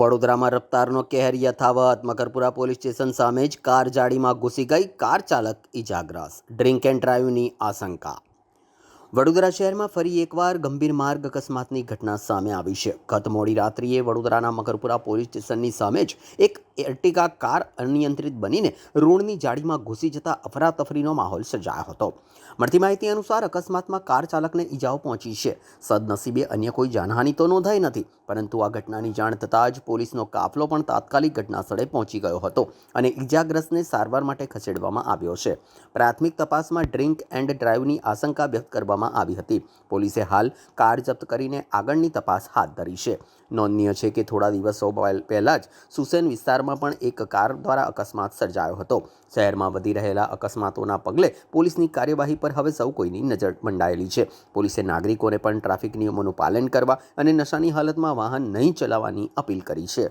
વડોદરામાં રફતારનો કહેર યથાવત. મકરપુરા પોલીસ સ્ટેશન સામે જ કાર જાળીમાં ઘૂસી ગઈ, કાર ચાલક ઇજાગ્રસ્ત. ડ્રિંક એન્ડ ડ્રાઈવની આશંકા. વડોદરા શહેરમાં ફરી એકવાર ગંભીર માર્ગ અકસ્માતની ઘટના સામે આવી છે. ગત મોડી રાત્રિએ વડોદરાના મકરપુરા પોલીસ સ્ટેશનની સામે જ એક એર્ટિગા કાર અનિયંત્રિત બનીને રોડની જાળીમાં ઘૂસી જતા અફરાતફરીનો માહોલ સર્જાયો હતો. મળતી માહિતી અનુસાર અકસ્માતમાં કાર ચાલકને ઈજાઓ પહોંચી છે. સદનસીબે અન્ય કોઈ જાનહાનિ તો નોંધાઈ નથી, પરંતુ આ ઘટનાની જાણ થતાં જ પોલીસનો કાફલો પણ તાત્કાલિક ઘટનાસ્થળે પહોંચી ગયો હતો અને ઈજાગ્રસ્તને સારવાર માટે ખસેડવામાં આવ્યો છે. પ્રાથમિક તપાસમાં ડ્રિંક એન્ડ ડ્રાઈવની આશંકા વ્યક્ત કરવામાં આવી હતી. પોલીસે હાલ કાર જપ્ત કરીને આગળની તપાસ હાથ ધરી છે. નોંધનીય છે કે થોડા દિવસો પહેલા જ સુસેન વિસ્તારમાં પણ એક કાર દ્વારા અકસ્માત સર્જાયો હતો. શહેરમાં વધી રહેલા અકસ્માતોના પગલે પોલીસની કાર્યવાહી પર હવે સૌ કોઈની નજર મંડાયેલી છે. પોલીસે નાગરિકોને પણ ટ્રાફિક નિયમોનું પાલન કરવા અને નશાની હાલતમાં વાહન નહીં ચલાવવાની અપીલ કરી છે.